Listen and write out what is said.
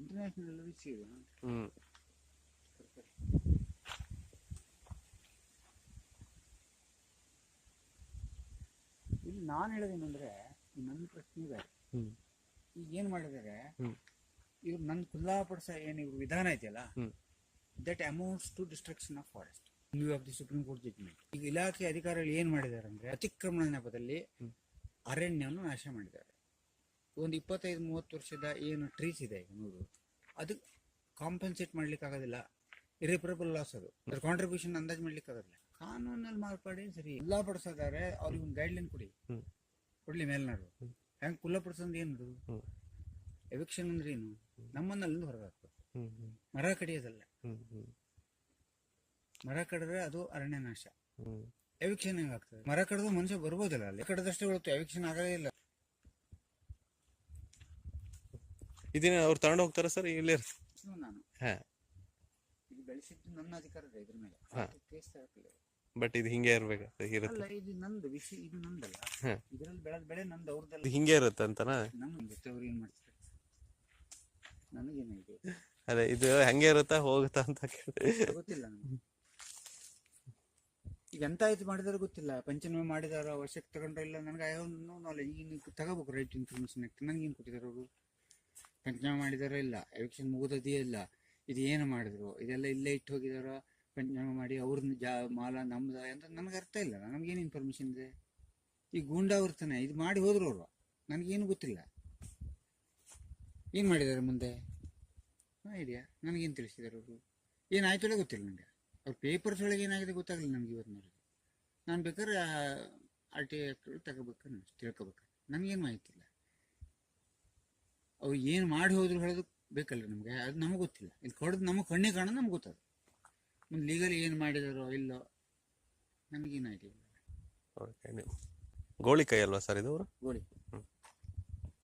International ವಿಷಯ. ಇಲ್ಲಿ ನಾನು ಹೇಳೋದೇನಂದ್ರೆ, ನನ್ನ ಪ್ರಶ್ನೆ ಇದೆ, ಈಗ ಏನ್ ಮಾಡಿದ್ದಾರೆ ಇವ್ರು ನನ್ನ ಖುಲ್ಲಾಪಡಿಸ ಏನ್ ಇವ್ರ ವಿಧಾನ ಇದೆಯಲ್ಲ, that amounts to destruction of forest in view of the Supreme Court judgement. ಈಗ ಇಲಾಖೆ ಅಧಿಕಾರಿಗಳು ಏನ್ ಮಾಡಿದ್ದಾರೆ ಅಂದ್ರೆ, ಅತಿಕ್ರಮಣ ನೆಪದಲ್ಲಿ ಅರಣ್ಯವನ್ನು ನಾಶ ಮಾಡಿದ್ದಾರೆ. ಒಂದು 25-30 ವರ್ಷದ ಏನು ಟ್ರೀಸ್ ಇದೆ ಈಗ ನೋಡು, ಅದು ಕಾಂಪನ್ಸೇಟ್ ಮಾಡ್ಲಿಕ್ಕೆ ಆಗೋದಿಲ್ಲ. ಇರಿಪರಬಲ್ ಲಾಸ್ ಅದು. ಅದ್ರ ಕಾಂಟ್ರಿಬ್ಯೂಷನ್ ಅಂದಾಜು ಮಾಡ್ಲಿಕ್ಕೆ ಆಗೋದಿಲ್ಲ. ಕಾನೂನಲ್ಲಿ ಮಾರ್ಪಾಡಿ ಸರಿ ಖುಲ್ಲಾಪಡಿಸೋದಾದ್ರೆ ಅವ್ರಿಗೆ ಒಂದು ಗೈಡ್ಲೈನ್ ಕೊಡ್ಲಿ ಮೇಲ್ನಾರು. ಹೆಂಗ್ ಖುಲ್ಲಾಪಡಿಸೋದು ಏನು, ಎವಿಕ್ಷನ್ ಅಂದ್ರೆ ಏನು, ನಮ್ಮನ್ನಲ್ಲಿಂದ ಹೊರಗೆ ಹಾಕ್ಬೇಕು. ಮರ ಕಡಿಯೋದಲ್ಲ, ಮರ ಕಡಿದ್ರೆ ಅದು ಅರಣ್ಯ ನಾಶ. ಎವಿಕ್ಷನ್ ಹೆಂಗ್ ಆಗ್ತದೆ? ಮರ ಕಡಿದು ಮನುಷ್ಯ ಬರ್ಬೋದಲ್ಲ, ಅಲ್ಲಿ ಕಡದಷ್ಟೇ ಬರುತ್ತೆ, ಎವಿಕ್ಷನ್ ಆಗೋದೇ ಇಲ್ಲ. ಇದನ್ನ ಅವ್ರು ತಗೊಂಡು ಹೋಗ್ತಾರ ಸರ್? ಇಲ್ಲೇ ನಾನು ಇದು ಬೆಳೆಸಿದ್ದು ನನ್ನ ಅಧಿಕಾರದ ಇದ್ರ ಮೇಲೆ ಕೇಸ್ ತರಕಿಲ್ಲ. ಬಟ್ ಇದು ಹಿಂಗೆ ಇರ್ಬೇಕು, ಅಲ್ಲ ಇದು ನಂದು ವಿಷಯ, ಇದು ನಂದಲ್ಲ. ಇದರಲ್ಲಿ ಬೆಳೆದ ಬೆಳೆ ನಂದು, ಅವ್ರದ್ದಲ್ಲ. ಹಿಂಗೆ ಇರುತ್ತೆ ಅಂತನಾ? ನಮ್ಗೆ ಗೊತ್ತೆ ಅವ್ರು ಏನ್ ಮಾಡ್ತಾರೆ, ನನಗೇನಿದೆ. ಅದೇ ಇದು ಹೆಂಗೆ ಇರುತ್ತಾ ಹೋಗುತ್ತಾ ಅಂತ ಗೊತ್ತಿಲ್ಲ ನಮ್ಗೆ. ಈಗ ಎಂತ ಆಯ್ತು ಮಾಡಿದಾರ ಗೊತ್ತಿಲ್ಲ. ಪಂಚನಾಮೆ ಮಾಡಿದಾರ, ವರ್ಷಕ್ಕೆ ತಗೊಂಡ್ರ ಇಲ್ಲ, ನನಗೆ ನೋ ನಾಲೆಜ್. ಈಗ ತಗೋಬೇಕು ರೈಟ್ ಇನ್ಫಾರ್ಮೇಶನ್ ಆಕ್ಟ್. ನನಗೇನು ಕೊಟ್ಟಿದ್ದಾರೆ ಅವರು? ಪಂಚನಾಮೆ ಮಾಡಿದಾರ ಇಲ್ಲ, ಎವಿಕ್ಷನ್ ಮುಗಿದದೇ ಇಲ್ಲ, ಇದು ಏನು ಮಾಡಿದ್ರು, ಇದೆಲ್ಲ ಇಲ್ಲೇ ಇಟ್ಟು ಹೋಗಿದಾರ, ಪಂಚನಾಮೆ ಮಾಡಿ ಅವ್ರನ್ನ ಮಾಲ ನಮ್ದ ಅಂತ ನನಗೆ ಅರ್ಥ ಇಲ್ಲ. ನಮ್ಗೇನು ಇನ್ಫಾರ್ಮೇಶನ್ ಇದೆ? ಈ ಗೂಂಡಾವರ್ತನೆ ಇದು ಮಾಡಿ ಹೋದ್ರು ಅವರು, ನನಗೇನು ಗೊತ್ತಿಲ್ಲ. ಏನು ಮಾಡಿದ್ದಾರೆ ಮುಂದೆ ಇದೆಯಾ? ನನಗೇನು ತಿಳಿಸಿದ್ದಾರೆ ಅವರು? ಏನಾಯ್ತು ಗೊತ್ತಿಲ್ಲ ನನಗೆ. ಅವ್ರ ಪೇಪರ್ಸ್ ಒಳಗೆ ಏನಾಗಿದೆ ಗೊತ್ತಾಗಲಿಲ್ಲ ನಮ್ಗೆ ಇವತ್ತಿನವರೆಗೆ. ನಾನು ಬೇಕಾದ್ರೆ RTI ತಗೋಬೇಕು, ತಿಳ್ಕೊಬೇಕು. ನನಗೇನು ಮಾಹಿತಿ ಇಲ್ಲ. ಅವ್ರು ಏನು ಮಾಡಿ ಹೋದ್ರು ಹೇಳೋದು ಬೇಕಲ್ಲ ನಮಗೆ, ಅದು ನಮಗೆ ಗೊತ್ತಿಲ್ಲ. ಇಲ್ಲಿ ಕೊಡೋದು ನಮಗೆ ಕಣ್ಣಿಗೆ ಕಾಣೋದು ನಮ್ಗೆ ಗೊತ್ತದು. ಮುಂದೆ ಲೀಗಲಿ ಏನು ಮಾಡಿದಾರೋ ಇಲ್ಲೋ ನನಗೇನು ಐಡಿಯಾ ಇಲ್ಲ. ಗೋಳಿಕಾಯಿ ಅಲ್ವಾ ಸರ್ ಇದು? ಗೋಳಿ